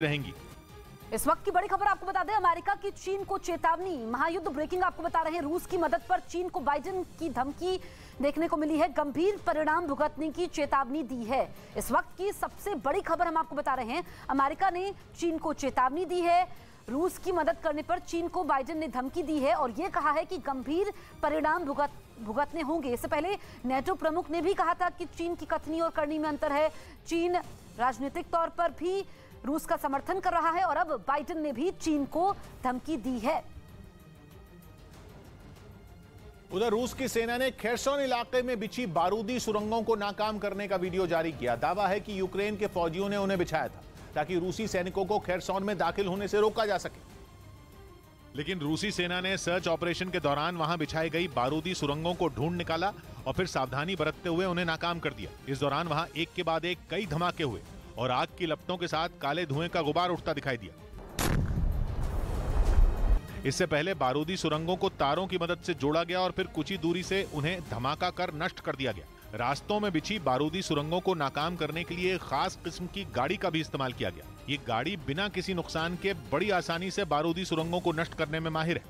रहेंगी। इस वक्त की बड़ी खबर आपको बता दें, अमेरिका की चीन को चेतावनी। महायुद्ध ब्रेकिंग आपको बता रहे हैं, रूस की मदद पर चीन को बाइडेन की धमकी देखने को मिली है। गंभीर परिणाम भुगतने की चेतावनी दी है। इस वक्त की सबसे बड़ी खबर हम आपको बता रहे हैं, अमेरिका ने चीन को चेतावनी दी है। रूस की मदद करने पर चीन को बाइडेन ने धमकी दी है और ये कहा है कि गंभीर परिणाम भुगतने होंगे। इससे पहले नेटो प्रमुख ने भी कहा था कि चीन की कथनी और करनी में अंतर है। चीन राजनीतिक तौर पर भी रूस का समर्थन कर रहा है और अब बाइडेन ने भी चीन को धमकी दी है। उधर रूस की सेना ने खेरसोन इलाके में बिछी बारूदी सुरंगों को नाकाम करने का वीडियो जारी किया। दावा है कि यूक्रेन के फौजियों ने उन्हें बिछाया था ताकि रूसी सैनिकों को खेरसोन में दाखिल होने से रोका जा सके। लेकिन रूसी सेना ने सर्च ऑपरेशन के दौरान वहां बिछाई गई बारूदी सुरंगों को ढूंढ निकाला और फिर सावधानी बरतते हुए उन्हें नाकाम कर दिया। इस दौरान वहां एक के बाद एक कई धमाके हुए और आग की लपटों के साथ काले धुएं का गुबार उठता दिखाई दिया। इससे पहले बारूदी सुरंगों को तारों की मदद से जोड़ा गया और फिर कुछ ही दूरी से उन्हें धमाका कर नष्ट कर दिया गया। रास्तों में बिछी बारूदी सुरंगों को नाकाम करने के लिए खास किस्म की गाड़ी का भी इस्तेमाल किया गया। ये गाड़ी बिना किसी नुकसान के बड़ी आसानी से बारूदी सुरंगों को नष्ट करने में माहिर है।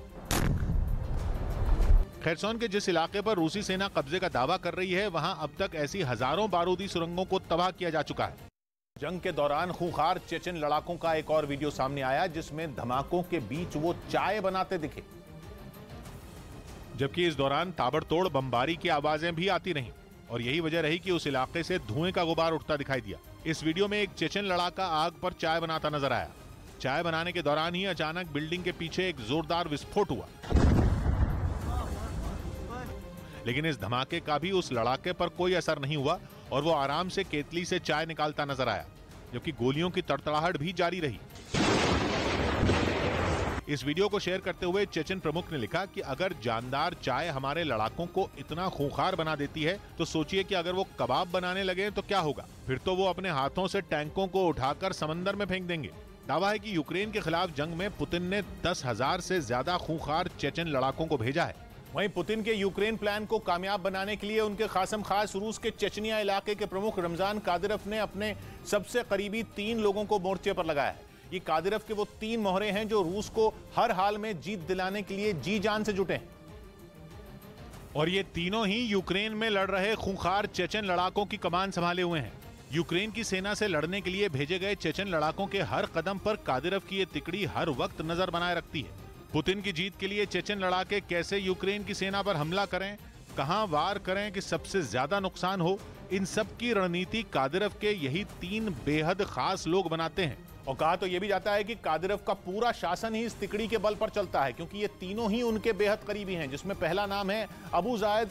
खेरसोन के जिस इलाके पर रूसी सेना कब्जे का दावा कर रही है, वहां अब तक ऐसी हजारों बारूदी सुरंगों को तबाह किया जा चुका है। जंग के दौरान खूंखार चेचन लड़ाकों का एक और वीडियो सामने आया जिसमें धमाकों के बीच वो चाय बनाते दिखे, जबकि इस दौरान ताबड़तोड़ बमबारी की आवाजें भी आती रहीं और यही वजह रही कि उस इलाके से धुएं का गुबार उठता दिखाई दिया। इस वीडियो में एक चेचन लड़ाका आग पर चाय बनाता नजर आया। चाय बनाने के दौरान ही अचानक बिल्डिंग के पीछे एक जोरदार विस्फोट हुआ, लेकिन इस धमाके का भी उस लड़ाके पर कोई असर नहीं हुआ और वो आराम से केतली से चाय निकालता नजर आया, जबकि गोलियों की तड़तड़ाहट भी जारी रही। इस वीडियो को शेयर करते हुए चेचन प्रमुख ने लिखा कि अगर जानदार चाय हमारे लड़ाकों को इतना खूंखार बना देती है तो सोचिए कि अगर वो कबाब बनाने लगे तो क्या होगा। फिर तो वो अपने हाथों से टैंकों को उठाकर समंदर में फेंक देंगे। दावा है कि यूक्रेन के खिलाफ जंग में पुतिन ने 10,000 से ज्यादा खूंखार चेचन लड़ाकों को भेजा है। वहीं पुतिन के यूक्रेन प्लान को कामयाब बनाने के लिए उनके खासम खास रूस के चेचनिया इलाके के प्रमुख रमजान कादिरोव ने अपने सबसे करीबी 3 लोगों को मोर्चे पर लगाया है। ये कादिरोव के वो 3 मोहरे हैं जो रूस को हर हाल में जीत दिलाने के लिए जी जान से जुटे हैं। और ये तीनों ही यूक्रेन में लड़ रहे खूंखार चेचन लड़ाकों की कमान संभाले हुए हैं। यूक्रेन की सेना से लड़ने के लिए भेजे गए चेचन लड़ाकों के हर कदम पर कादिरोव की ये तिकड़ी हर वक्त नजर बनाए रखती है। पुतिन की जीत के लिए चेचन लड़ाके कैसे यूक्रेन की सेना पर हमला करें, कहां वार करें कि सबसे ज्यादा नुकसान हो, इन सब की रणनीति कादिरोव के यही 3 बेहद खास लोग बनाते हैं। और कहा तो यह भी जाता है कि कादिरोव का पूरा शासन ही इस तिकड़ी के बल पर चलता है, क्योंकि ये तीनों ही उनके बेहद करीबी हैं, जिसमें पहला नाम है अबू जायद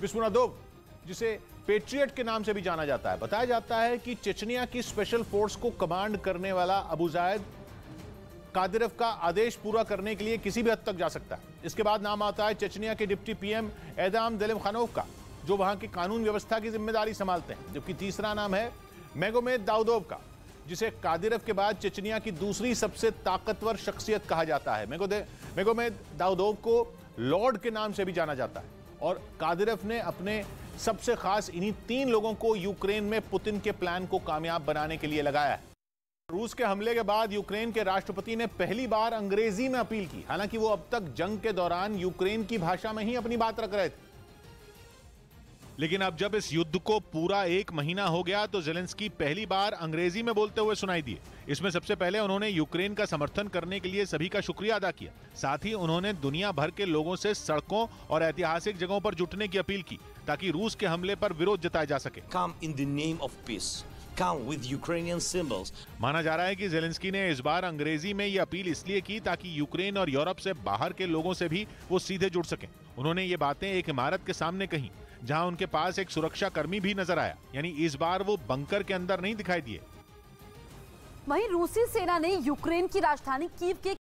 बिस्मुरादोव, जिसे पेट्रियट के नाम से भी जाना जाता है। बताया जाता है कि चेचनिया की स्पेशल फोर्स को कमांड करने वाला अबू जायद कादिरोव का आदेश पूरा करने के लिए किसी भी हद तक जा सकता है। इसके बाद नाम आता है चेचनिया के डिप्टी पीएम एदाम देलेमखानोव का, जो वहां की कानून व्यवस्था की जिम्मेदारी संभालते हैं। जबकि तीसरा नाम है मेगोमेद दाऊदोव का, जिसे कादिरोव के बाद चेचनिया की दूसरी सबसे ताकतवर शख्सियत कहा जाता है। मेगोमेद दाऊदोव को लॉर्ड के नाम से भी जाना जाता है और कादिरोव ने अपने सबसे खास इन्हीं 3 लोगों को यूक्रेन में पुतिन के प्लान को कामयाब बनाने के लिए लगाया है। रूस के हमले के बाद यूक्रेन के राष्ट्रपति ने पहली बार अंग्रेजी में अपील की। हालांकि वो अब तक जंग के दौरान यूक्रेन की भाषा में ही अपनी बात रख रहे थे, लेकिन अब जब इस युद्ध को पूरा 1 महीना हो गया तो ज़ेलेंस्की पहली बार अंग्रेजी में बोलते हुए सुनाई दिए। इसमें सबसे पहले उन्होंने यूक्रेन का समर्थन करने के लिए सभी का शुक्रिया अदा किया। साथ ही उन्होंने दुनिया भर के लोगों से सड़कों और ऐतिहासिक जगहों पर जुटने की अपील की ताकि रूस के हमले पर विरोध जताया जा सके। Come in the name of peace. Come with Ukrainian symbols. माना जा रहा है कि ज़ेलेंस्की ने इस बार अंग्रेजी में ये अपील इसलिए की ताकि यूक्रेन और यूरोप से बाहर के लोगों से भी वो सीधे जुड़ सकें। उन्होंने ये बातें एक इमारत के सामने कही जहां उनके पास एक सुरक्षा कर्मी भी नजर आया, यानी इस बार वो बंकर के अंदर नहीं दिखाई दिए। वहीं रूसी सेना ने यूक्रेन की राजधानी कीव के